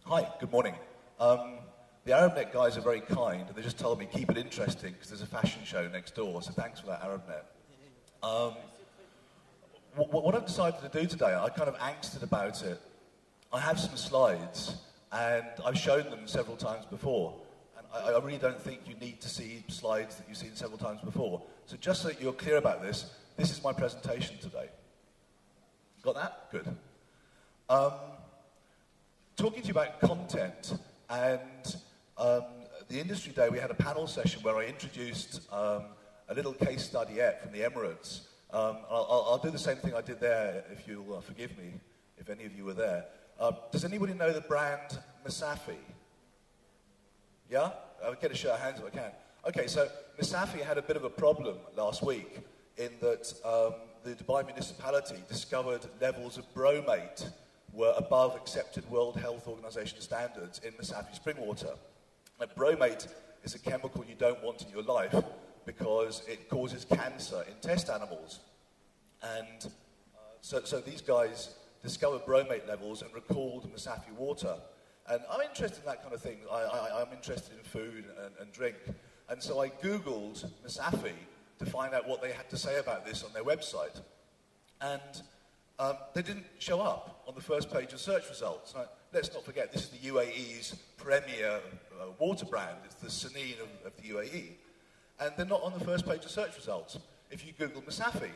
Hi, good morning. The ArabNet guys are very kind, and they just told me keep it interesting because there's a fashion show next door, so thanks for that, ArabNet. What I've decided to do today, I kind of angsted about it. I have some slides, and I've shown them several times before, and I really don't think you need to see slides that you've seen several times before. So just so you're clear about this is my presentation today. Got that? Good. Talking to you about content, and the industry day, we had a panel session where I introduced a little case studiette from the Emirates. I'll do the same thing I did there, if you'll forgive me, if any of you were there. Does anybody know the brand Masafi? Yeah? I'll get a show of hands if I can. Okay, so Masafi had a bit of a problem last week in that the Dubai municipality discovered levels of bromate were above accepted World Health Organization standards in Masafi spring water. Now, bromate is a chemical you don't want in your life because it causes cancer in test animals. And so these guys discovered bromate levels and recalled Masafi water. And I'm interested in that kind of thing. I'm interested in food and drink. And so I Googled Masafi to find out what they had to say about this on their website. And they didn't show up on the first page of search results. Now, let's not forget, this is the UAE's premier water brand. It's the Sanine of the UAE. And they're not on the first page of search results. If you Google Masafi,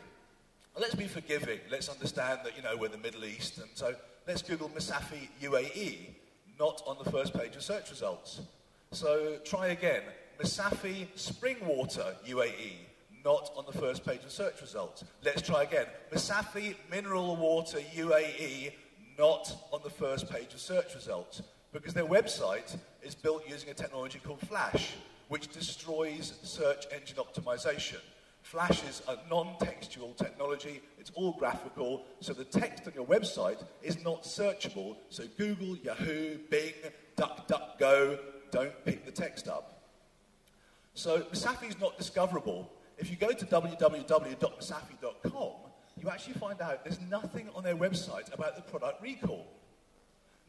let's be forgiving. Let's understand that, we're the Middle East. And so let's Google Masafi UAE, not on the first page of search results. So try again. Masafi spring water UAE, not on the first page of search results. Let's try again. Masafi mineral water UAE, not on the first page of search results. Because their website is built using a technology called Flash, which destroys search engine optimization. Flash is a non-textual technology. It's all graphical, so the text on your website is not searchable. So Google, Yahoo, Bing, DuckDuckGo don't pick the text up. So Masafi is not discoverable. If you go to www.masafi.com, you actually find out there's nothing on their website about the product recall.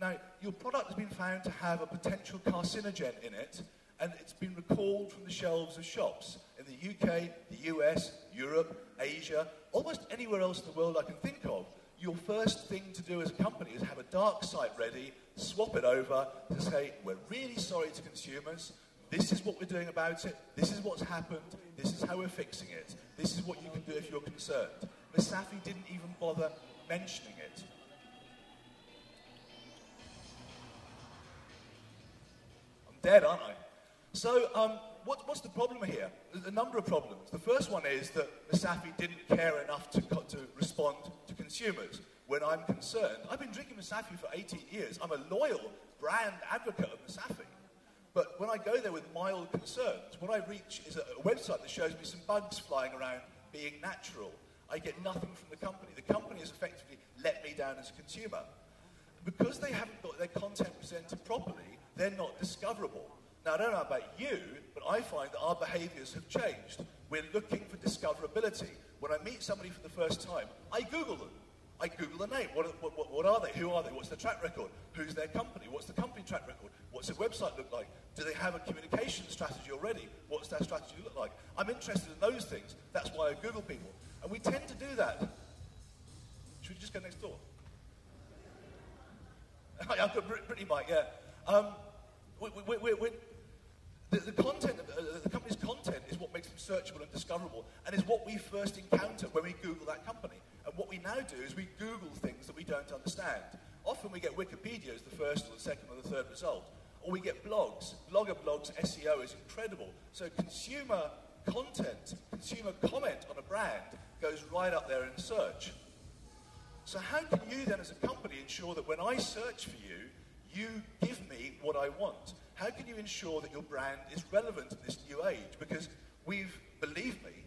Now, your product has been found to have a potential carcinogen in it, and it's been recalled from the shelves of shops in the UK, the US, Europe, Asia, almost anywhere else in the world I can think of. Your first thing to do as a company is have a dark site ready, swap it over to say, we're really sorry to consumers, this is what we're doing about it, this is what's happened, this is how we're fixing it, this is what you can do if you're concerned. Masafi didn't even bother mentioning it. I'm dead, aren't I? So, what's the problem here? There's a number of problems. The first one is that Masafi didn't care enough to respond to consumers. When I'm concerned, I've been drinking Masafi for 18 years. I'm a loyal brand advocate of Masafi. But when I go there with mild concerns, what I reach is a website that shows me some bugs flying around being natural. I get nothing from the company. The company has effectively let me down as a consumer. Because they haven't got their content presented properly, they're not discoverable. Now, I don't know about you, but I find that our behaviors have changed. We're looking for discoverability. When I meet somebody for the first time, I Google them. I Google the name. What are they? Who are they? What's their track record? Who's their company? What's the company track record? What's their website look like? Do they have a communication strategy already? What's their strategy look like? I'm interested in those things. That's why I Google people. And we tend to do that. Should we just go next door? I've got pretty mic, yeah. The content, the company's content is what makes them searchable and discoverable, and is what we first encounter when we Google that company. And what we now do is we Google things that we don't understand. Often we get Wikipedia as the first or the second or the third result. Or we get blogs. Blogger blogs, SEO is incredible. So consumer content, consumer comment on a brand goes right up there in search. So how can you then as a company ensure that when I search for you, you give me what I want? How can you ensure that your brand is relevant in this new age? Because we've, believe me,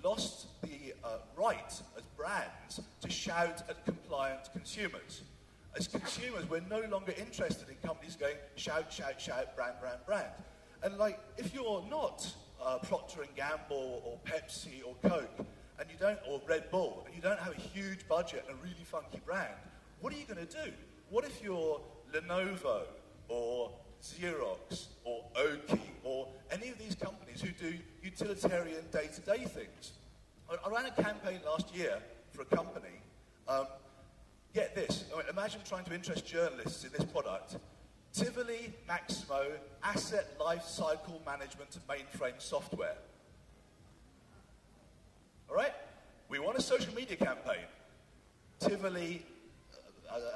lost the right as brands to shout at compliant consumers. As consumers, we're no longer interested in companies going shout, shout, shout, brand, brand, brand. And like, if you're not Procter & Gamble or Pepsi or Coke, and you don't, or Red Bull, and you don't have a huge budget and a really funky brand, what are you going to do? What if you're Lenovo or Xerox, or Oki, or any of these companies who do utilitarian day-to-day things. I ran a campaign last year for a company. Get this, imagine trying to interest journalists in this product. Tivoli Maximo Asset Lifecycle Management and Mainframe Software. All right? We want a social media campaign. Tivoli,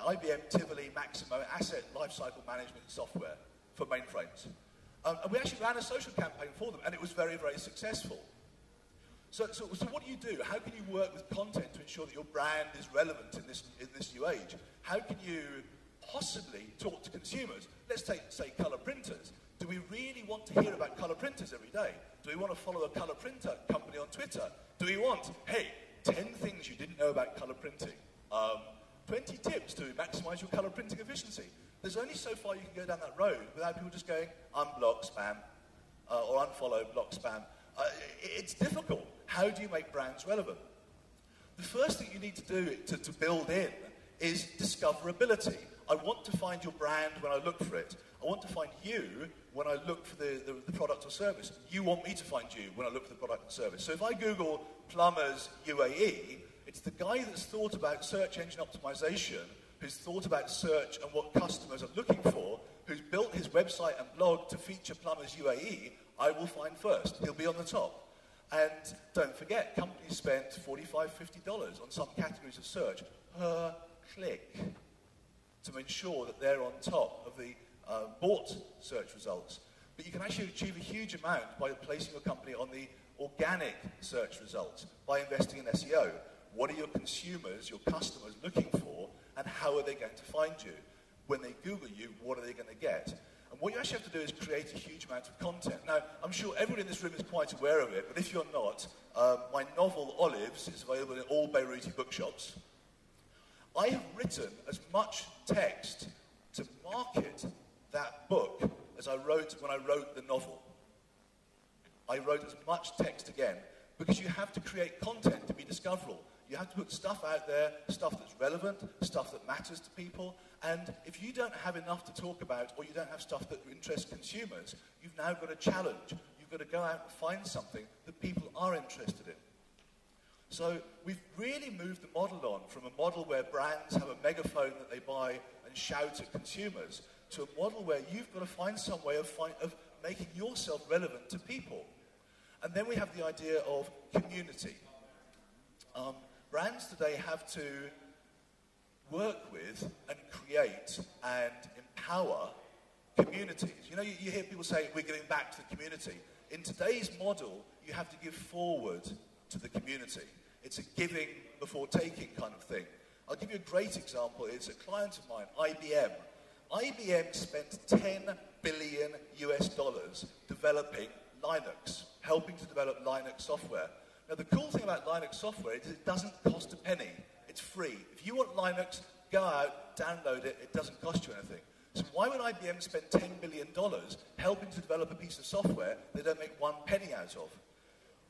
IBM Tivoli Maximo Asset Lifecycle Management Software for mainframes. And we actually ran a social campaign for them, and it was very, very successful. So what do? How can you work with content to ensure that your brand is relevant in this new age? How can you possibly talk to consumers? Let's take, say, color printers. Do we really want to hear about color printers every day? Do we want to follow a color printer company on Twitter? Do we want, hey, 10 things you didn't know about color printing? 20 tips to maximize your color printing efficiency. There's only so far you can go down that road without people just going, unblock spam, or unfollow, block spam. It's difficult. How do you make brands relevant? The first thing you need to do to build in is discoverability. I want to find your brand when I look for it. I want to find you when I look for the product or service. You want me to find you when I look for the product or service. So if I Google plumbers UAE, it's the guy that's thought about search engine optimization, who's thought about search and what customers are looking for, who's built his website and blog to feature plumbers UAE, I will find first. He'll be on the top. And don't forget, companies spend $45, $50 on some categories of search per click to ensure that they're on top of the bought search results. But you can actually achieve a huge amount by placing your company on the organic search results, by investing in SEO. What are your consumers, your customers looking for, and how are they going to find you? When they Google you, what are they going to get? And what you actually have to do is create a huge amount of content. Now, I'm sure everyone in this room is quite aware of it, but if you're not, my novel Olives is available in all Beiruti bookshops. I have written as much text to market that book as I wrote when I wrote the novel. I wrote as much text again, because you have to create content to be discoverable. You have to put stuff out there, stuff that's relevant, stuff that matters to people. And if you don't have enough to talk about, or you don't have stuff that interests consumers, you've now got a challenge. You've got to go out and find something that people are interested in. So we've really moved the model on from a model where brands have a megaphone that they buy and shout at consumers, to a model where you've got to find some way of making yourself relevant to people. And then we have the idea of community. Brands today have to work with and create and empower communities. You know, you hear people say, we're giving back to the community. In today's model, you have to give forward to the community. It's a giving before taking kind of thing. I'll give you a great example. It's a client of mine, IBM. IBM spent $10 billion developing Linux, helping to develop Linux software. Now, the cool thing about Linux software is it doesn't cost a penny. It's free. If you want Linux, go out, download it. It doesn't cost you anything. So why would IBM spend $10 billion helping to develop a piece of software they don't make one penny out of?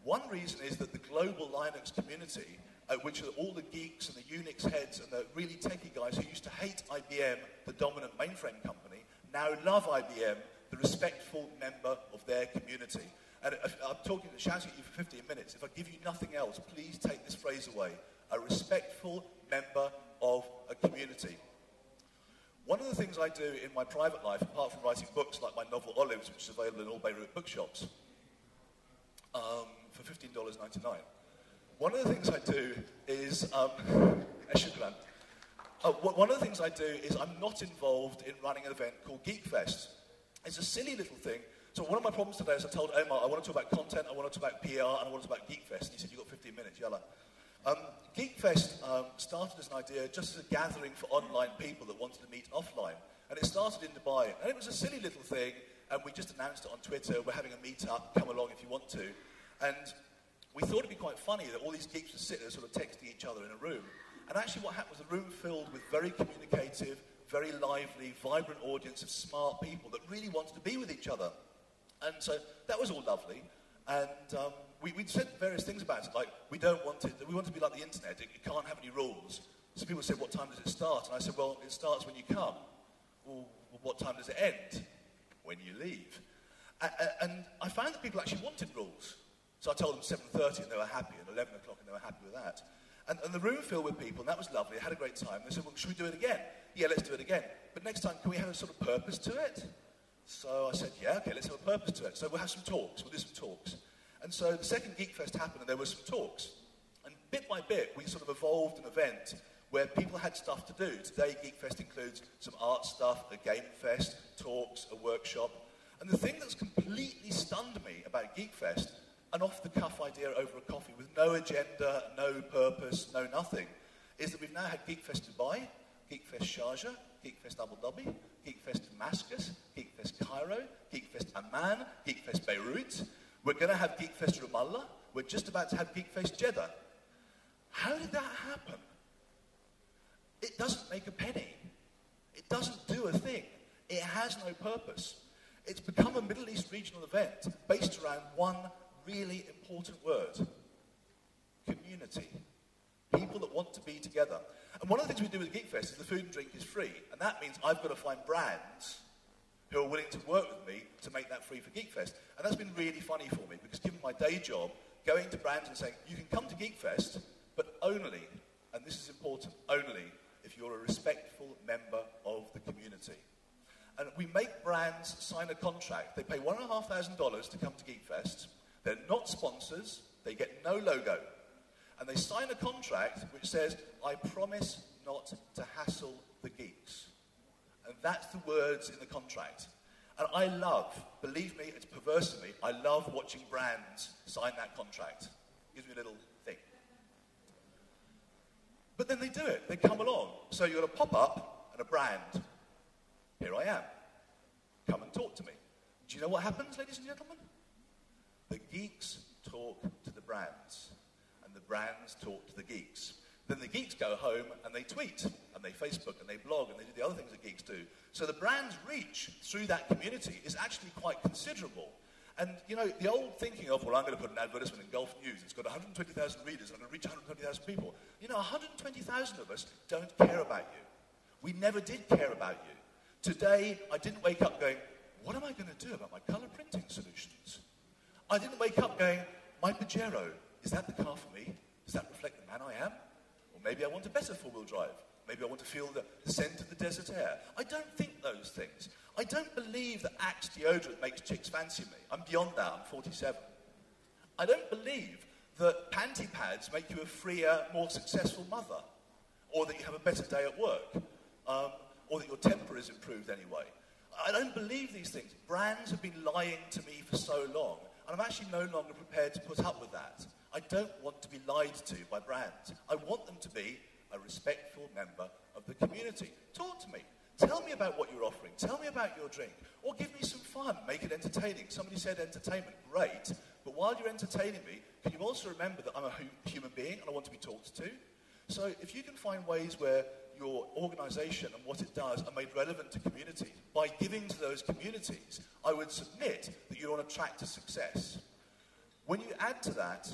One reason is that the global Linux community, which are all the geeks and the Unix heads and the really techie guys who used to hate IBM, the dominant mainframe company, now love IBM, the respectful member of their community. And I'm shouting at you for 15 minutes. If I give you nothing else, please take this phrase away. A respectful member of a community. One of the things I do in my private life, apart from writing books like my novel Olives, which is available in all Beirut bookshops, for $15.99. One of the things I do is, one of the things I do is I'm not involved in running an event called Geekfest. It's a silly little thing. So one of my problems today is I told Omar, I want to talk about content, I want to talk about PR, and I want to talk about Geekfest. And he said, you've got 15 minutes, yalla. Geekfest started as an idea just as a gathering for online people that wanted to meet offline. And it started in Dubai. And it was a silly little thing, and we just announced it on Twitter. We're having a meet-up, come along if you want to. And we thought it'd be quite funny that all these geeks would sit there sort of texting each other in a room. And actually what happened was a room filled with very communicative, very lively, vibrant audience of smart people that really wanted to be with each other. And so that was all lovely. And we said various things about it, like we want to be like the internet, it can't have any rules. So people said, what time does it start? And I said, well, it starts when you come. well, what time does it end? When you leave. And I found that people actually wanted rules. So I told them 7:30 and they were happy, and 11 o'clock and they were happy with that. And the room filled with people, and that was lovely. I had a great time. They said, well, should we do it again? Yeah, let's do it again. But next time, can we have a sort of purpose to it? So I said, yeah, okay, let's have a purpose to it. So we'll have some talks. We'll do some talks. And so the second Geekfest happened, and there were some talks. And bit by bit, we sort of evolved an event where people had stuff to do. Today, Geekfest includes some art stuff, a game fest, talks, a workshop. And the thing that's completely stunned me about Geekfest, an off-the-cuff idea over a coffee with no agenda, no purpose, no nothing, is that we've now had Geekfest Dubai, Geekfest Sharjah, Geekfest Abu Dhabi, Geekfest Damascus, Geekfest Cairo, Geekfest Amman, Geekfest Beirut. We're going to have Geekfest Ramallah. We're just about to have Geekfest Jeddah. How did that happen? It doesn't make a penny. It doesn't do a thing. It has no purpose. It's become a Middle East regional event based around one really important word: community. People that want to be together. And one of the things we do with Geekfest is the food and drink is free. And that means I've got to find brands who are willing to work with me to make that free for Geekfest. And that's been really funny for me, because given my day job, going to brands and saying, you can come to Geekfest, but only, and this is important, only if you're a respectful member of the community. And we make brands sign a contract. They pay $1,500 to come to Geekfest. They're not sponsors. They get no logo. And they sign a contract which says, I promise not to hassle the geeks. And that's the words in the contract. And I love, believe me, it's perverse to me, I love watching brands sign that contract. It gives me a little thing. But then they do it. They come along. So you've got a pop-up and a brand. Here I am. Come and talk to me. Do you know what happens, ladies and gentlemen? The geeks talk to the brands, and the brands talk to the geeks. Then the geeks go home and they tweet, and they Facebook, and they blog, and they do the other things that geeks do. So the brand's reach through that community is actually quite considerable. And, you know, the old thinking of, well, I'm going to put an advertisement in Gulf News, it's got 120,000 readers, and I'm going to reach 120,000 people. You know, 120,000 of us don't care about you. We never did care about you. Today, I didn't wake up going, what am I going to do about my colour printing solutions? I didn't wake up going, my Pajero, is that the car for me? Does that reflect the man I am? Or maybe I want a better four-wheel drive. Maybe I want to feel the scent of the desert air. I don't think those things. I don't believe that Axe deodorant makes chicks fancy me. I'm beyond that, I'm 47. I don't believe that panty pads make you a freer, more successful mother. Or that you have a better day at work. Or that your temper is improved anyway. I don't believe these things. Brands have been lying to me for so long, and I'm actually no longer prepared to put up with that. I don't want to be lied to by brands. I want them to be a respectful member of the community. Talk to me. Tell me about what you're offering. Tell me about your drink. Or give me some fun. Make it entertaining. Somebody said entertainment. Great. But while you're entertaining me, can you also remember that I'm a human being and I want to be talked to? So if you can find ways where your organisation and what it does are made relevant to communities, by giving to those communities, I would submit that you're on a track to success. When you add to that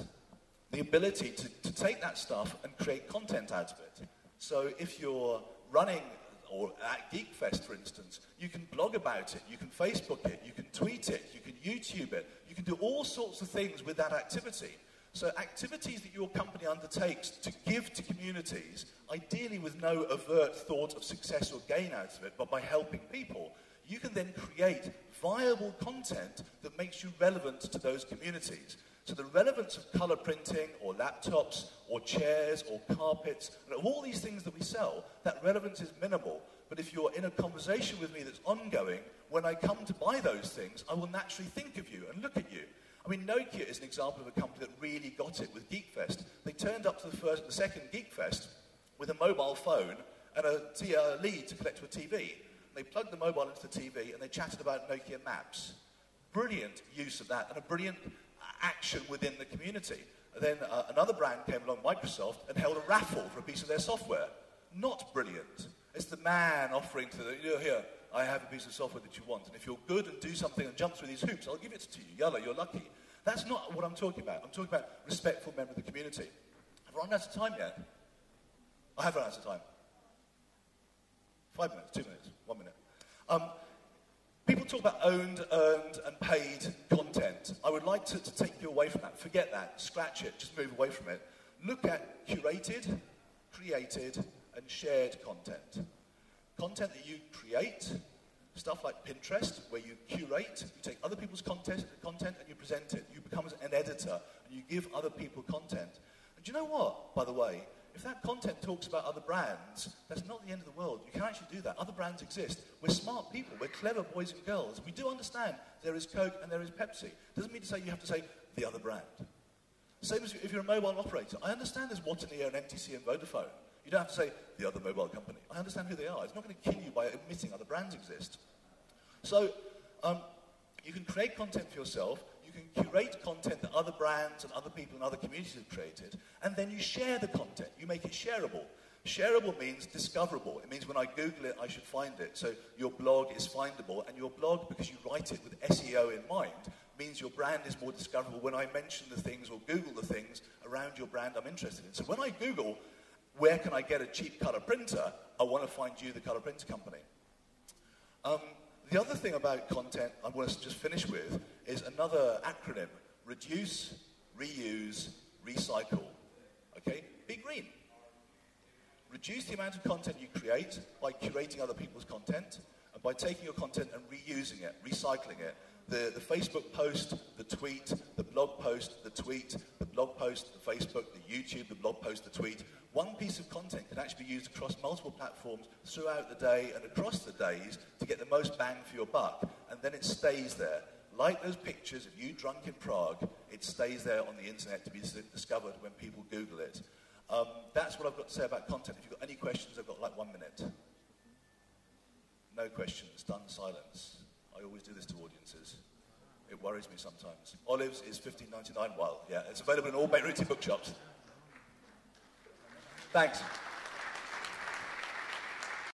the ability to take that stuff and create content out of it. So if you're running, or at Geekfest, for instance, you can blog about it, you can Facebook it, you can tweet it, you can YouTube it, you can do all sorts of things with that activity. So activities that your company undertakes to give to communities, ideally with no overt thought of success or gain out of it, but by helping people, you can then create viable content that makes you relevant to those communities. So the relevance of colour printing, or laptops, or chairs, or carpets, and all these things that we sell, that relevance is minimal. But if you're in a conversation with me that's ongoing, when I come to buy those things, I will naturally think of you and look at you. I mean, Nokia is an example of a company that really got it with Geekfest. They turned up to the second Geekfest with a mobile phone and a lead to connect to a TV. They plugged the mobile into the TV and they chatted about Nokia Maps. Brilliant use of that and a brilliant action within the community. And then another brand came along, Microsoft, and held a raffle for a piece of their software. Not brilliant. It's the man offering to the, here, I have a piece of software that you want, and if you're good and do something and jump through these hoops, I'll give it to you. Yalla, you're lucky. That's not what I'm talking about. I'm talking about respectful member of the community. Have I run out of time yet? I have run out of time. 5 minutes, 2 minutes, 1 minute. People talk about owned, earned, and paid content. I would like to take you away from that. Forget that. Scratch it. Just move away from it. Look at curated, created, and shared content. Content that you create, stuff like Pinterest, where you curate, you take other people's content and you present it. You become an editor, and you give other people content. And do you know what, by the way? If that content talks about other brands, that's not the end of the world. You can actually do that. Other brands exist. We're smart people. We're clever boys and girls. We do understand there is Coke and there is Pepsi. Doesn't mean to say you have to say the other brand. Same as if you're a mobile operator. I understand there's Watania and NTC and Vodafone. You don't have to say the other mobile company. I understand who they are. It's not going to kill you by admitting other brands exist. So you can create content for yourself. You can curate content that other brands and other people and other communities have created, and then you share the content. You make it shareable. Shareable means discoverable. It means when I Google it, I should find it. So your blog is findable, and your blog, because you write it with SEO in mind, means your brand is more discoverable when I mention the things or Google the things around your brand I'm interested in. So when I Google, where can I get a cheap colour printer, I want to find you, the colour printer company. The other thing about content I want to just finish with is another acronym: reduce, reuse, recycle. Okay? Be green. Reduce the amount of content you create by curating other people's content, and by taking your content and reusing it, recycling it. The Facebook post, the tweet, the blog post, the tweet, the blog post, the Facebook, the YouTube, the blog post, the tweet. One piece of content can actually be used across multiple platforms throughout the day and across the days to get the most bang for your buck, and then it stays there. Like those pictures of you drunk in Prague, it stays there on the internet to be discovered when people Google it. That's what I've got to say about content. If you've got any questions, I've got like 1 minute. No questions, done silence. I always do this to audiences. It worries me sometimes. Olives is $15.99. Well, yeah, it's available in all Beiruti bookshops. Thanks.